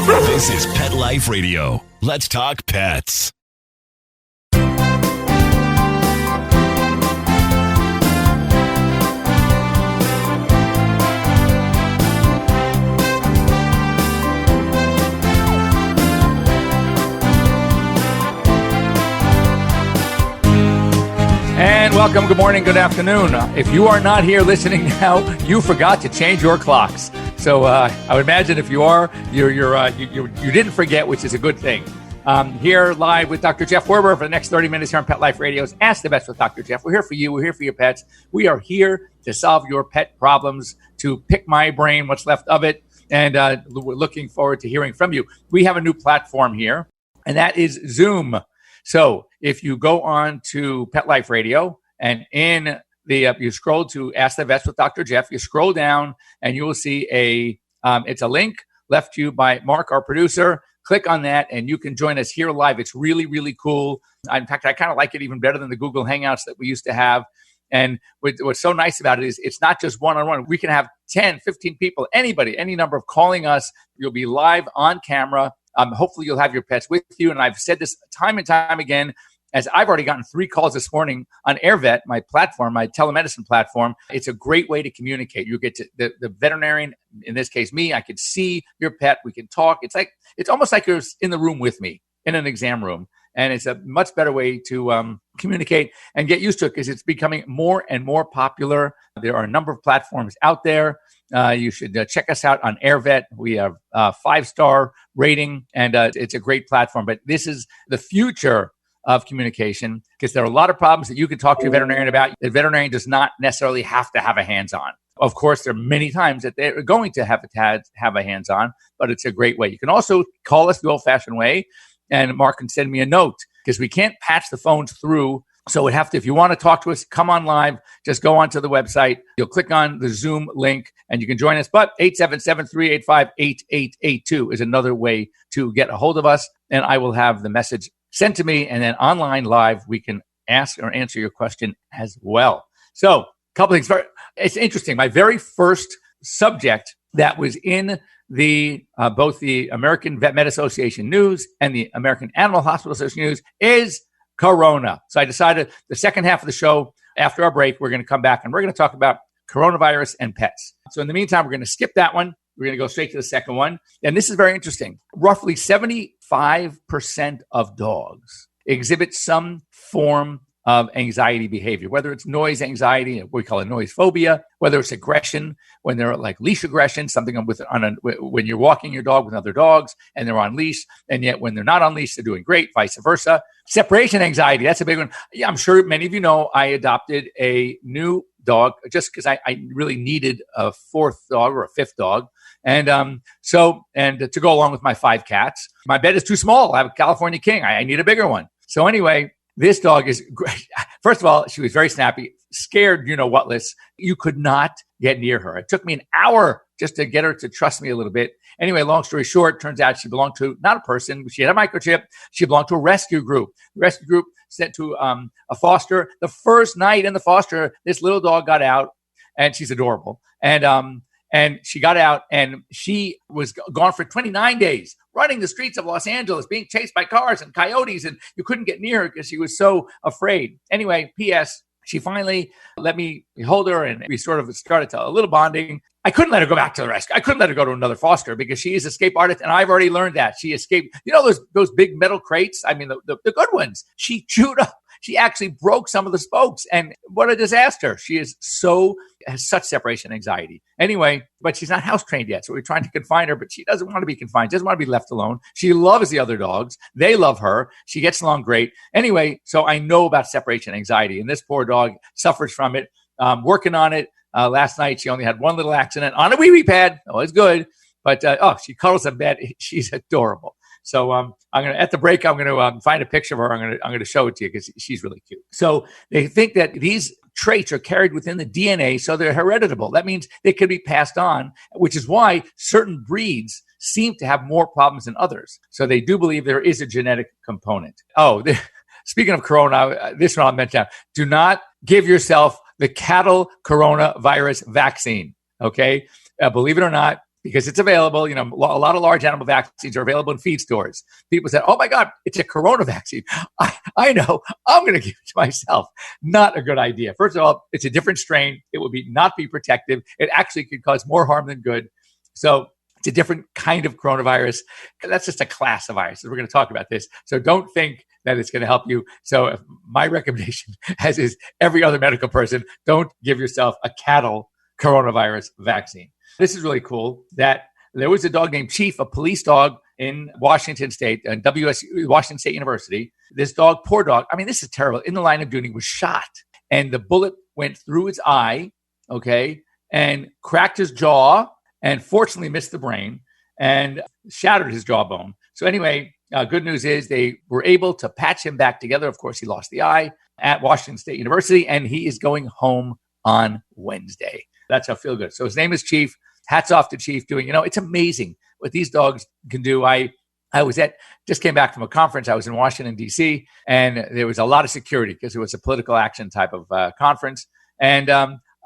This is Pet Life Radio. Let's talk pets. And welcome, good morning, good afternoon. If you are not here listening now, you forgot to change your clocks. So I would imagine if you are, you didn't forget, which is a good thing. Here live with Dr. Jeff Werber for the next 30 minutes here on Pet Life Radio's Ask the Vets with Dr. Jeff. We're here for you. We're here for your pets. We are here to solve your pet problems, to pick my brain, what's left of it. And we're looking forward to hearing from you. We have a new platform here, and that is Zoom. So if you go on to Pet Life Radio and in the you scroll to Ask the Vets with Dr. Jeff, you scroll down and you will see it's a link left to you by Mark, our producer. Click on that and you can join us here live. It's really, really cool. In fact, I kind of like it even better than the Google Hangouts that we used to have. And what's so nice about it is it's not just one-on-one. We can have 10, 15 people, anybody, any number of calling us. You'll be live on camera. Hopefully you'll have your pets with you. And I've said this time and time again, as I've already gotten 3 calls this morning on AirVet, my platform, my telemedicine platform. It's a great way to communicate. You get to the veterinarian, in this case, me, I could see your pet. We can talk. It's almost like you're in the room with me in an exam room. And it's a much better way to communicate and get used to it because it's becoming more and more popular. There are a number of platforms out there. You should check us out on AirVet. We have a 5-star rating, and it's a great platform. But this is the future of communication because there are a lot of problems that you can talk to your veterinarian about. The veterinarian does not necessarily have to have a hands-on. Of course, there are many times that they're going to have a hands-on, but it's a great way. You can also call us the old-fashioned way, and Mark can send me a note because we can't patch the phones through. So if you want to talk to us, come on live, just go onto the website. You'll click on the Zoom link and you can join us. But 877-385-8882 is another way to get a hold of us. And I will have the message sent to me. And then online live, we can ask or answer your question as well. So a couple things. It's interesting. My very first subject that was in the both the American Vet Med Association news and the American Animal Hospital Association news is Corona. So I decided the second half of the show, after our break, we're going to come back and we're going to talk about coronavirus and pets. So in the meantime, we're going to skip that one. We're going to go straight to the second one. And this is very interesting. Roughly 75% of dogs exhibit some form of anxiety behavior, whether it's noise anxiety, we call it noise phobia, whether it's aggression, when they're like leash aggression, something when you're walking your dog with other dogs and they're on leash, and yet when they're not on leash, they're doing great, vice versa. Separation anxiety, that's a big one. Yeah, I'm sure many of you know I adopted a new dog just because I really needed a 4th dog or a 5th dog. And to go along with my 5 cats. My bed is too small. I have a California King. I need a bigger one. So anyway, this dog is great. First of all, she was very snappy, scared, whatless. You could not get near her. It took me an hour just to get her to trust me a little bit. Anyway, long story short, turns out she belonged to not a person. She had a microchip. She belonged to a rescue group. The rescue group sent to a foster. The first night in the foster, this little dog got out, and she's adorable. And she got out and she was gone for 29 days, running the streets of Los Angeles, being chased by cars and coyotes, and you couldn't get near her because she was so afraid. Anyway, P.S., she finally let me hold her and we sort of started a little bonding. I couldn't let her go back to the rescue. I couldn't let her go to another foster because she is an escape artist, and I've already learned that. She escaped, those big metal crates? I mean, the good ones. She chewed up. She actually broke some of the spokes, and what a disaster. She has such separation anxiety. Anyway, but she's not house trained yet. So we're trying to confine her, but she doesn't want to be confined. She doesn't want to be left alone. She loves the other dogs. They love her. She gets along great. Anyway, so I know about separation anxiety, and this poor dog suffers from it. Working on it. Last night, she only had one little accident on a wee-wee pad. Oh, it's good. But, she cuddles in bed. She's adorable. So at the break, I'm going to find a picture of her. I'm going to show it to you because she's really cute. So they think that these traits are carried within the DNA, so they're hereditable. That means they can be passed on, which is why certain breeds seem to have more problems than others. So they do believe there is a genetic component. Speaking of corona, this one I'll mention. Do not give yourself the cattle coronavirus vaccine. Okay, believe it or not. because it's available. A lot of large animal vaccines are available in feed stores. People said, oh my God, it's a corona vaccine. I know, I'm going to give it to myself. Not a good idea. First of all, it's a different strain. It will not be protective. It actually could cause more harm than good. So it's a different kind of coronavirus. That's just a class of viruses. We're going to talk about this. So don't think that it's going to help you. So my recommendation, as is every other medical person, don't give yourself a cattle coronavirus vaccine. This is really cool that there was a dog named Chief, a police dog in Washington State, Washington State University. This dog, poor dog, I mean, this is terrible. In the line of duty, was shot. And the bullet went through his eye, okay, and cracked his jaw, and fortunately missed the brain and shattered his jawbone. So anyway, good news is they were able to patch him back together. Of course, he lost the eye at Washington State University, and he is going home on Wednesday. That's how I feel good. So his name is Chief. Hats off to Chief doing, it's amazing what these dogs can do. I just came back from a conference. I was in Washington, D.C., and there was a lot of security because it was a political action type of conference. And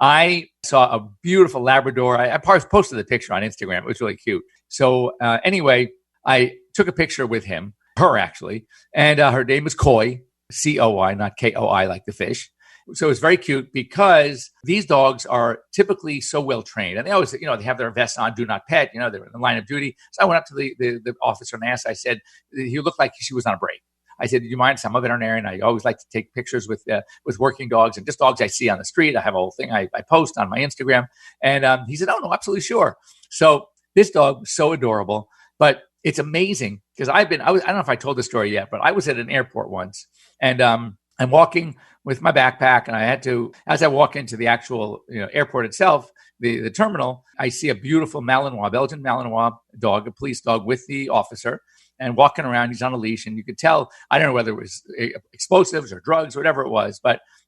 I saw a beautiful Labrador. I posted the picture on Instagram. It was really cute. So anyway, I took a picture with her actually, and her name is Koi, C-O-I, not K-O-I like the fish. So it's very cute because these dogs are typically so well trained, and they always, they have their vests on, do not pet, they're in the line of duty. So I went up to the officer and asked, I said, he looked like she was on a break. I said, do you mind? So I'm a veterinarian. I always like to take pictures with working dogs and just dogs I see on the street. I have a whole thing I post on my Instagram. And he said, oh, no, absolutely sure. So this dog was so adorable, but it's amazing because I don't know if I told the story yet, but I was at an airport once, and I'm walking with my backpack, and I had to, as I walk into the actual airport itself, the terminal, I see a beautiful Malinois, Belgian Malinois dog, a police dog with the officer, and walking around. He's on a leash, and you could tell, I don't know whether it was explosives or drugs or whatever it was,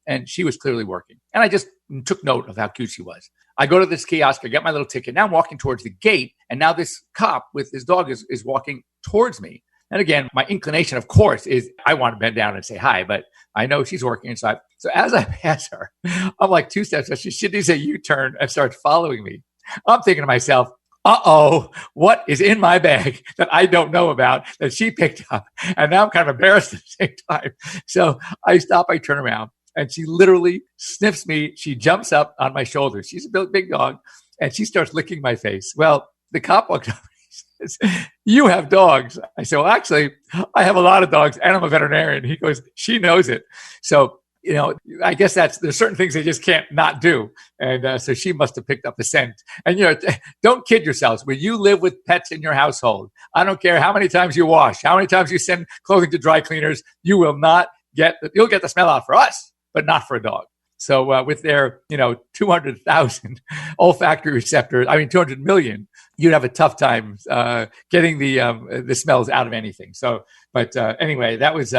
and she was clearly working. And I just took note of how cute she was. I go to this kiosk, I get my little ticket. Now I'm walking towards the gate, and now this cop with his dog is walking towards me. And again, my inclination, of course, is I want to bend down and say hi, but I know she's working inside. So as I pass her, I'm like 2 steps. So she does a U-turn and starts following me. I'm thinking to myself, uh-oh, what is in my bag that I don't know about that she picked up? And now I'm kind of embarrassed at the same time. So I stop, I turn around, and she literally sniffs me. She jumps up on my shoulder. She's a big dog, and she starts licking my face. Well, the cop walked up. You have dogs. I said, well, actually, I have a lot of dogs and I'm a veterinarian. He goes, she knows it. So, I guess there's certain things they just can't not do. And so she must have picked up the scent. And, don't kid yourselves. When you live with pets in your household, I don't care how many times you wash, how many times you send clothing to dry cleaners, you'll get the smell out for us, but not for a dog. So with their, 200,000 olfactory receptors, 200 million, you'd have a tough time getting the smells out of anything. So, but anyway, that was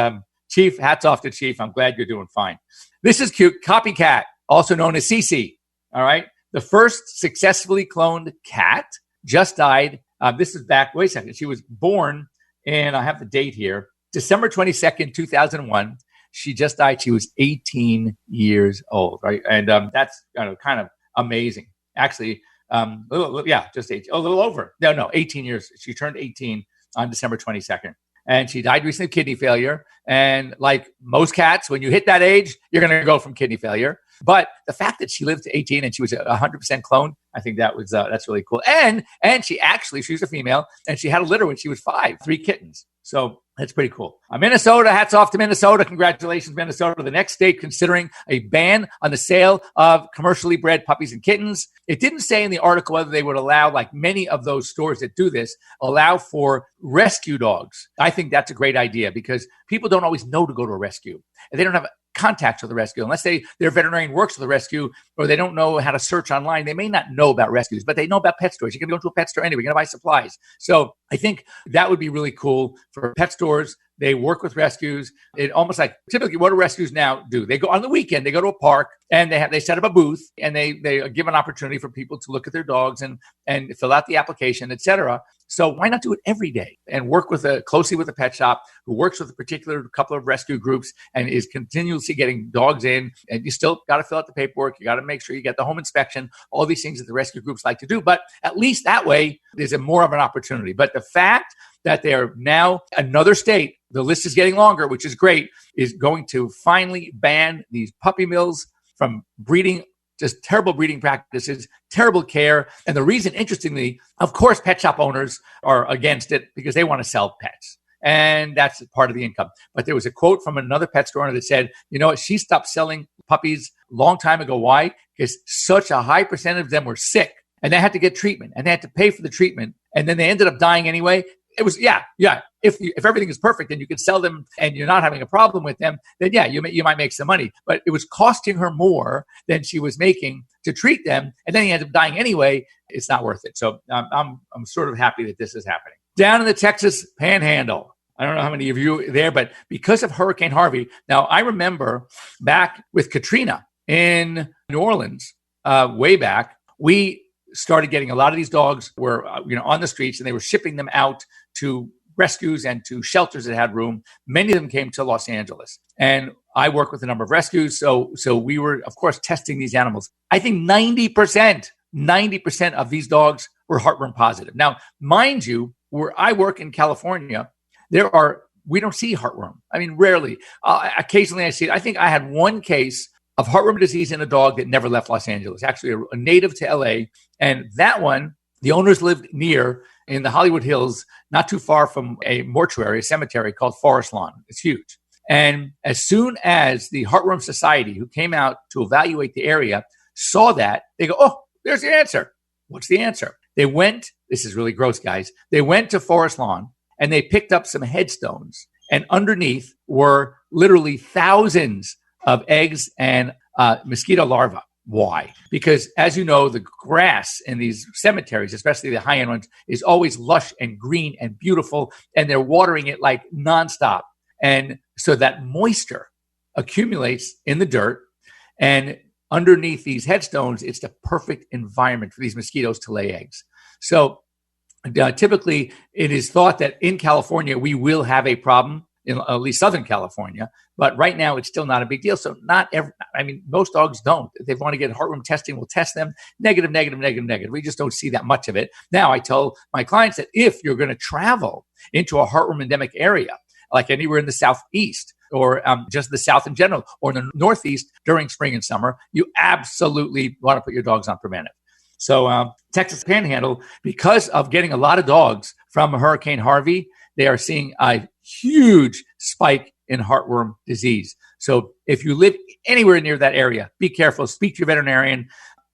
Chief. Hats off to Chief. I'm glad you're doing fine. This is cute. Copycat, also known as Cece. All right. The first successfully cloned cat just died. This is back, wait a second. She was born in, I have the date here, December 22nd, 2001. She just died. She was 18 years old, right? And that's kind of amazing. Actually, just 18, a little over. No, 18 years. She turned 18 on December 22nd. And she died recently of kidney failure. And like most cats, when you hit that age, you're going to go from kidney failure. But the fact that she lived to 18 and she was 100% cloned, I think that's really cool. And she's a female, and she had a litter when she was 5, 3 kittens. So that's pretty cool. Minnesota, hats off to Minnesota. Congratulations, Minnesota, the next state considering a ban on the sale of commercially bred puppies and kittens. It didn't say in the article whether they would allow, like many of those stores that do this, allow for rescue dogs. I think that's a great idea because people don't always know to go to a rescue. And they don't have contacts with the rescue unless their veterinarian works with the rescue, or they don't know how to search online. They may not know about rescues, but they know about pet stores. You can go to a pet store anyway. You're going to buy supplies. So I think that would be really cool for pet stores They work with rescues. It almost like typically what do rescues now do? They go on the weekend, they go to a park and they set up a booth and they give an opportunity for people to look at their dogs and fill out the application, et cetera. So why not do it every day and work closely with a pet shop who works with a particular couple of rescue groups and is continuously getting dogs in, and you still got to fill out the paperwork. You got to make sure you get the home inspection, all these things that the rescue groups like to do. But at least that way, there's more of an opportunity. But the fact that they're now another state, the list is getting longer, which is great, is going to finally ban these puppy mills from breeding, just terrible breeding practices, terrible care. And the reason, interestingly, of course, pet shop owners are against it because they want to sell pets. And that's part of the income. But there was a quote from another pet store owner that said, you know what, she stopped selling puppies a long time ago. Why? Because such a high percentage of them were sick and they had to get treatment and they had to pay for the treatment. And then they ended up dying anyway. It was, yeah. If everything is perfect and you can sell them and you're not having a problem with them, then yeah, you might make some money. But it was costing her more than she was making to treat them, and then he ended up dying anyway. It's not worth it. So I'm sort of happy that this is happening. Down in the Texas Panhandle, I don't know how many of you are there, but because of Hurricane Harvey, now I remember back with Katrina in New Orleans, way back, we started getting a lot of these dogs were on the streets and they were shipping them out to rescues and to shelters that had room. Many of them came to Los Angeles. And I work with a number of rescues. So we were, of course, testing these animals. I think 90% of these dogs were heartworm positive. Now, mind you, where I work in California, we don't see heartworm. I mean, rarely. Occasionally I see it. I think I had one case of heartworm disease in a dog that never left Los Angeles, actually a native to LA. And that one, the owners lived near in the Hollywood Hills, not too far from a mortuary, a cemetery called Forest Lawn. It's huge. And as soon as the Heartworm Society, who came out to evaluate the area, saw that, they go, oh, there's the answer. What's the answer? They went, this is really gross, guys. They went to Forest Lawn and they picked up some headstones. And underneath were literally thousands of eggs and mosquito larvae. Why? Because as you know, the grass in these cemeteries, especially the high-end ones, is always lush and green and beautiful, and they're watering it like nonstop. And so that moisture accumulates in the dirt, and underneath these headstones, it's the perfect environment for these mosquitoes to lay eggs. So typically, it is thought that in California, we will have a problem, in at least Southern California, but right now it's still not a big deal. So most dogs don't. If they want to get heartworm testing, we'll test them. Negative. We just don't see that much of it. Now, I tell my clients that if you're going to travel into a heartworm endemic area, like anywhere in the Southeast or just the South in general, or in the Northeast during spring and summer, you absolutely want to put your dogs on preventive. So Texas Panhandle, because of getting a lot of dogs from Hurricane Harvey, they are seeing a huge spike in heartworm disease. So if you live anywhere near that area, be careful, speak to your veterinarian,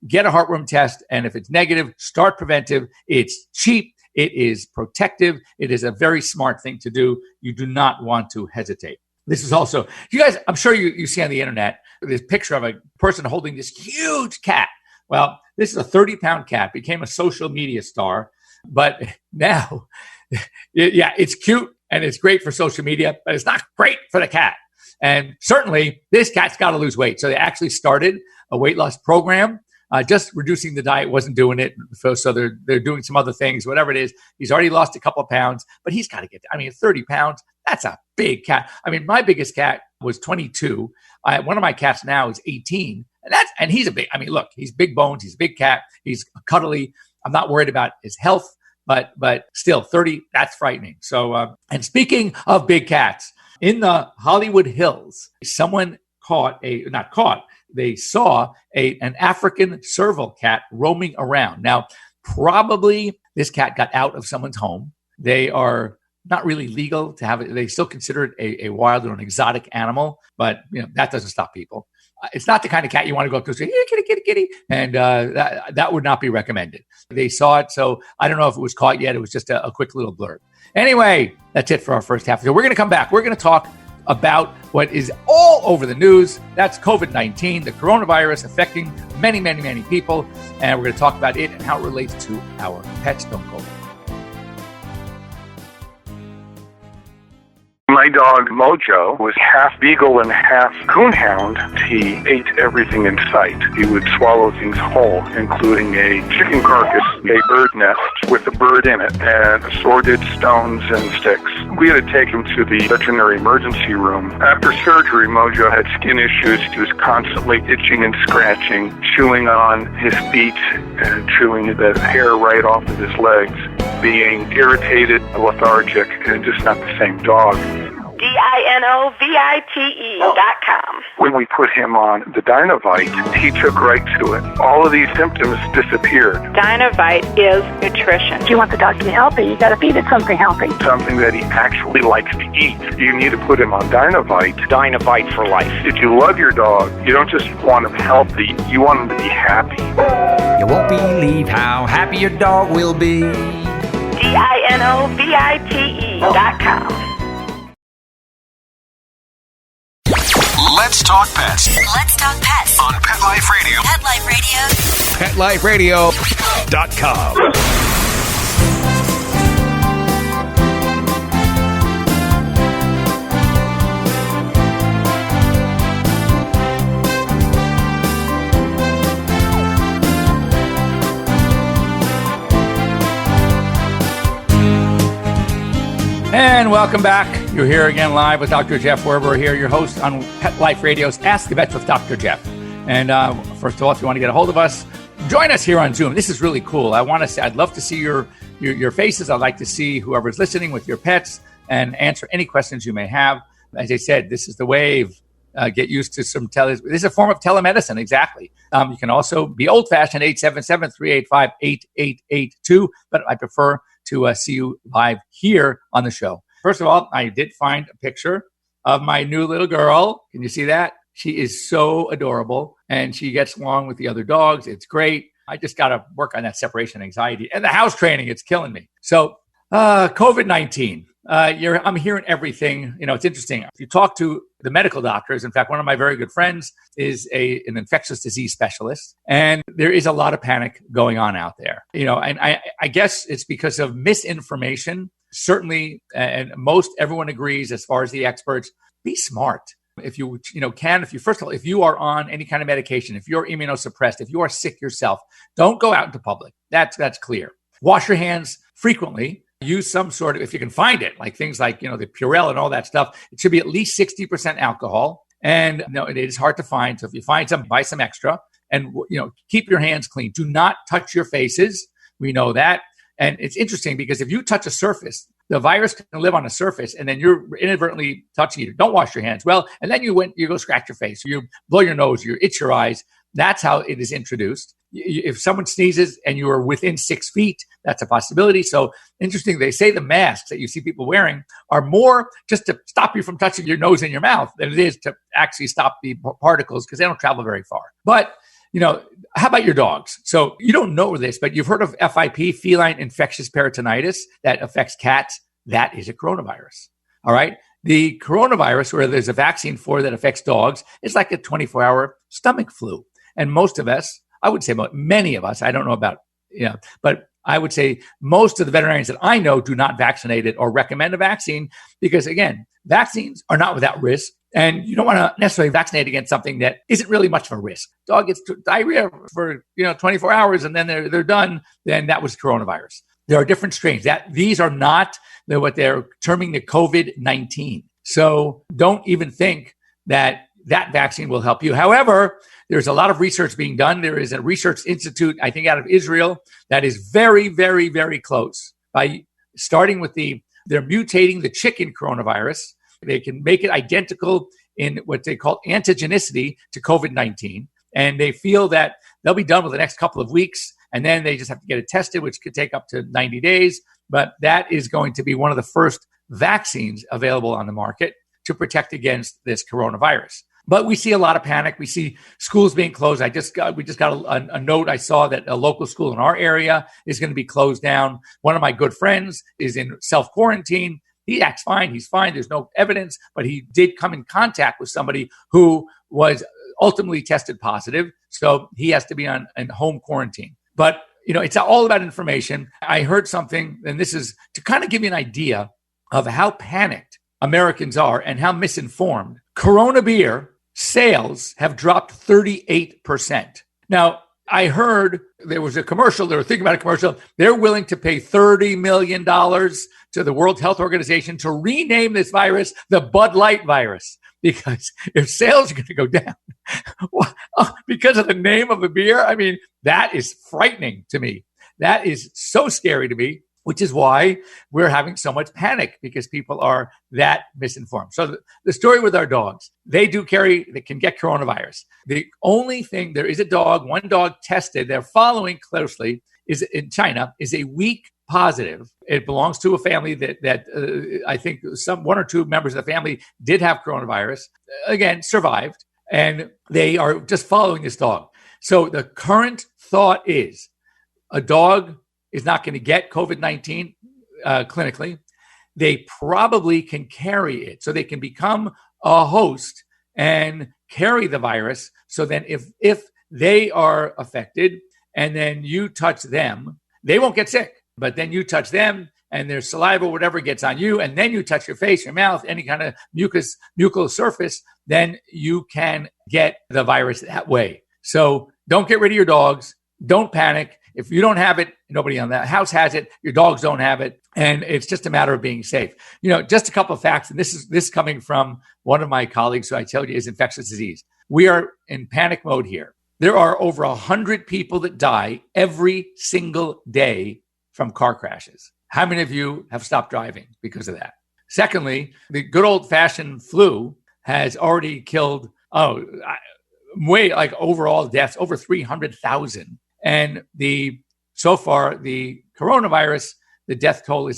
get a heartworm test, and if it's negative, start preventive. It's cheap, it is protective, it is a very smart thing to do. You do not want to hesitate. This is also, you guys, I'm sure you see on the internet this picture of a person holding this huge cat. Well, this is a 30-pound cat, became a social media star, but now, yeah, it's cute and it's great for social media, but it's not great for the cat. And certainly, this cat's got to lose weight. So they actually started a weight loss program. Just reducing the diet wasn't doing it. So they're doing some other things, whatever it is. He's already lost a couple of pounds, but he's got to get, 30 pounds, that's a big cat. My biggest cat was 22. One of my cats now is 18. And he's a big, look, he's big bones. He's a big cat. He's cuddly. I'm not worried about his health, but still 30, that's frightening. So, and speaking of big cats, in the Hollywood Hills, someone they saw an African serval cat roaming around. Now, probably this cat got out of someone's home. They are not really legal to have it. They still consider it a wild or an exotic animal, but that doesn't stop people. It's not the kind of cat you want to go up to and say, hey, kitty, kitty, kitty. And that would not be recommended. They saw it, so I don't know if it was caught yet. It was just a quick little blurb. Anyway, that's it for our first half. So we're going to come back. We're going to talk about what is all over the news. That's COVID-19, the coronavirus affecting many, many, many people. And we're going to talk about it and how it relates to our pets. Don't go. My dog Mojo was half beagle and half coonhound. He ate everything in sight. He would swallow things whole, including a chicken carcass, a bird nest with a bird in it, and assorted stones and sticks. We had to take him to the veterinary emergency room. After surgery, Mojo had skin issues. He was constantly itching and scratching, chewing on his feet and chewing the hair right off of his legs, being irritated, lethargic, and just not the same dog. DINOVITE.com. When we put him on the Dinovite, he took right to it. All of these symptoms disappeared. Dinovite is nutrition. If you want the dog to be healthy, you got to feed it something healthy. Something that he actually likes to eat. You need to put him on Dinovite. Dinovite for life. If you love your dog, you don't just want him healthy, you want him to be happy. You won't believe how happy your dog will be. DINOVITE.com. Let's talk pets Let's talk pets on Pet Life Radio. Pet Life Radio. PetLifeRadio.com. And welcome back. You're here again live with Dr. Jeff Werber here, your host on Pet Life Radio's Ask the Vets with Dr. Jeff. And first of all, if you want to get a hold of us, join us here on Zoom. This is really cool. I'd love to see your faces. I'd like to see whoever's listening with your pets and answer any questions you may have. As I said, this is the wave. Get used to some this is a form of telemedicine, exactly. You can also be old-fashioned, 877-385-8882, but I prefer to see you live here on the show. First of all, I did find a picture of my new little girl. Can you see that? She is so adorable, and she gets along with the other dogs. It's great. I just got to work on that separation anxiety and the house training. It's killing me. So COVID-19, I'm hearing everything. You know, it's interesting. If you talk to the medical doctors, in fact, one of my very good friends is an infectious disease specialist, and there is a lot of panic going on out there. You know, and I guess it's because of misinformation. Certainly, and everyone agrees, as far as the experts, be smart. If you are on any kind of medication, if you're immunosuppressed, if you are sick yourself, don't go out into public. That's clear. Wash your hands frequently. Use some sort of, if you can find it, like things like, the Purell and all that stuff. It should be at least 60% alcohol. And no, it is hard to find. So if you find some, buy some extra, and, keep your hands clean. Do not touch your faces. We know that. And it's interesting because if you touch a surface, the virus can live on a surface, and then you're inadvertently touching it. Don't wash your hands. Well, and then you go scratch your face, you blow your nose, you itch your eyes. That's how it is introduced. If someone sneezes and you are within 6 feet, that's a possibility. So interesting, they say the masks that you see people wearing are more just to stop you from touching your nose and your mouth than it is to actually stop the particles, because they don't travel very far. But how about your dogs? So you don't know this, but you've heard of FIP, feline infectious peritonitis, that affects cats. That is a coronavirus. All right. The coronavirus, where there's a vaccine for that affects dogs, is like a 24-hour stomach flu. And most of us, I would say many of us, I don't know about, but I would say most of the veterinarians that I know do not vaccinate it or recommend a vaccine because, again, vaccines are not without risk. And you don't want to necessarily vaccinate against something that isn't really much of a risk. Dog gets diarrhea for 24 hours and then they're done. Then that was coronavirus. There are different strains. These are not what they're terming the COVID-19. So don't even think that vaccine will help you. However, there's a lot of research being done. There is a research institute, I think, out of Israel that is very, very, very close. By starting with they're mutating the chicken coronavirus. They can make it identical in what they call antigenicity to COVID-19. And they feel that they'll be done with the next couple of weeks. And then they just have to get it tested, which could take up to 90 days. But that is going to be one of the first vaccines available on the market to protect against this coronavirus. But we see a lot of panic. We see schools being closed. We just got a note. I saw that a local school in our area is going to be closed down. One of my good friends is in self-quarantine. He acts fine. He's fine. There's no evidence, but he did come in contact with somebody who was ultimately tested positive. So he has to be in home quarantine. But, it's all about information. I heard something, and this is to kind of give you an idea of how panicked Americans are and how misinformed, Corona beer sales have dropped 38%. Now, I heard there was a commercial. They were thinking about a commercial. They're willing to pay $30 million to the World Health Organization to rename this virus the Bud Light virus. Because if sales are going to go down because of the name of the beer, I mean, that is frightening to me. That is so scary to me, which is why we're having so much panic because people are that misinformed. So the story with our dogs, they can get coronavirus. The only thing, there is one dog tested, they're following closely, is in China, is a weak positive. It belongs to a family that I think one or two members of the family did have coronavirus, again, survived, and they are just following this dog. So the current thought is a dog is not going to get COVID-19 clinically. They probably can carry it. So they can become a host and carry the virus. So then if they are affected and then you touch them, they won't get sick. But then you touch them and their saliva, whatever gets on you, and then you touch your face, your mouth, any kind of mucous surface, then you can get the virus that way. So don't get rid of your dogs. Don't panic. If you don't have it, nobody on that house has it. Your dogs don't have it. And it's just a matter of being safe. Just a couple of facts. And this is coming from one of my colleagues who I tell you is infectious disease. We are in panic mode here. There are over 100 people that die every single day from car crashes. How many of you have stopped driving because of that? Secondly, the good old-fashioned flu has already killed, overall deaths, over 300,000. And so far, the coronavirus, the death toll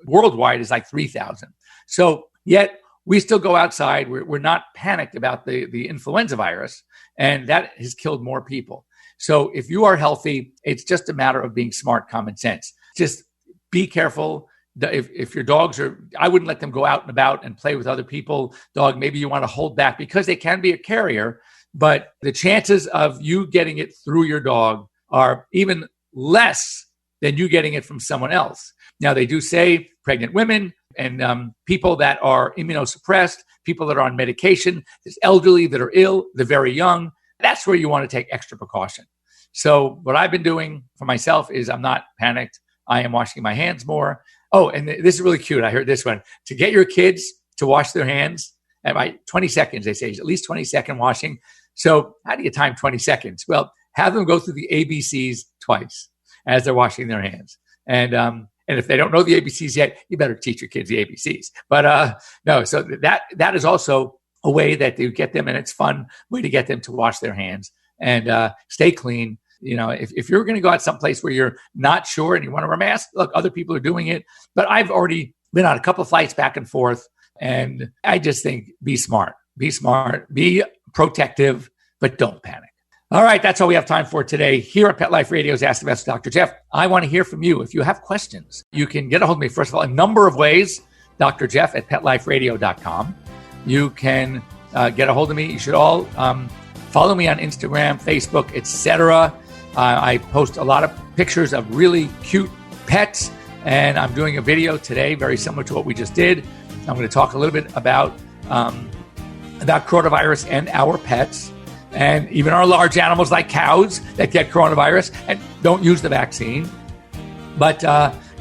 worldwide is like 3,000. So yet we still go outside. We're not panicked about the influenza virus, and that has killed more people. So if you are healthy, it's just a matter of being smart, common sense. Just be careful. If your dogs I wouldn't let them go out and about and play with other people. Dog, maybe you want to hold back because they can be a carrier, but the chances of you getting it through your dog are even less than you getting it from someone else. Now, they do say pregnant women and people that are immunosuppressed, people that are on medication, there's elderly that are ill, the very young. That's where you want to take extra precaution. So what I've been doing for myself is I'm not panicked. I am washing my hands more. Oh, and this is really cute. I heard this one. To get your kids to wash their hands at 20 seconds, they say, at least 20-second washing. So how do you time 20 seconds? Well, have them go through the ABCs twice as they're washing their hands. And if they don't know the ABCs yet, you better teach your kids the ABCs. But no, so that is also a way that you get them, and it's fun way to get them to wash their hands and stay clean. If you're going to go out someplace where you're not sure and you want to wear a mask, look, other people are doing it. But I've already been on a couple of flights back and forth, and I just think be smart, be protective, but don't panic. All right, that's all we have time for today here at Pet Life Radio's Ask the Vets with Dr. Jeff. I want to hear from you. If you have questions, you can get a hold of me, first of all, a number of ways. Dr. Jeff at PetLifeRadio.com. You can get a hold of me. You should all follow me on Instagram, Facebook, etc. I post a lot of pictures of really cute pets, and I'm doing a video today very similar to what we just did. I'm going to talk a little bit about coronavirus and our pets, and even our large animals like cows that get coronavirus and don't use the vaccine. But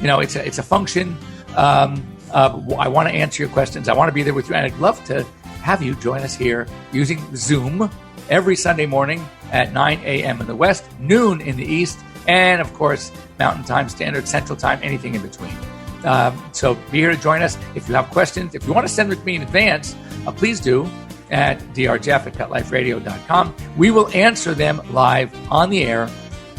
it's a function. I want to answer your questions. I want to be there with you, and I'd love to have you join us here using Zoom every Sunday morning at 9 a.m. in the West, noon in the East, and of course, Mountain Time, Standard, Central Time, anything in between. So be here to join us. If you have questions, if you want to send them to me in advance, please do at drjeff@petliferadio.com. We will answer them live on the air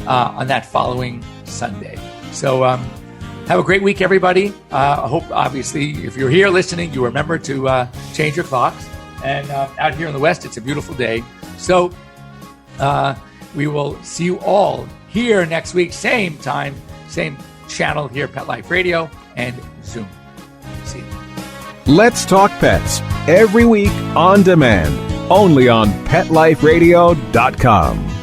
on that following Sunday. So have a great week, everybody. I hope, obviously, if you're here listening, you remember to change your clocks. And out here in the West, it's a beautiful day. So we will see you all here next week, same time, same channel here, Pet Life Radio and Zoom. See you. Let's Talk Pets, every week on demand, only on PetLifeRadio.com.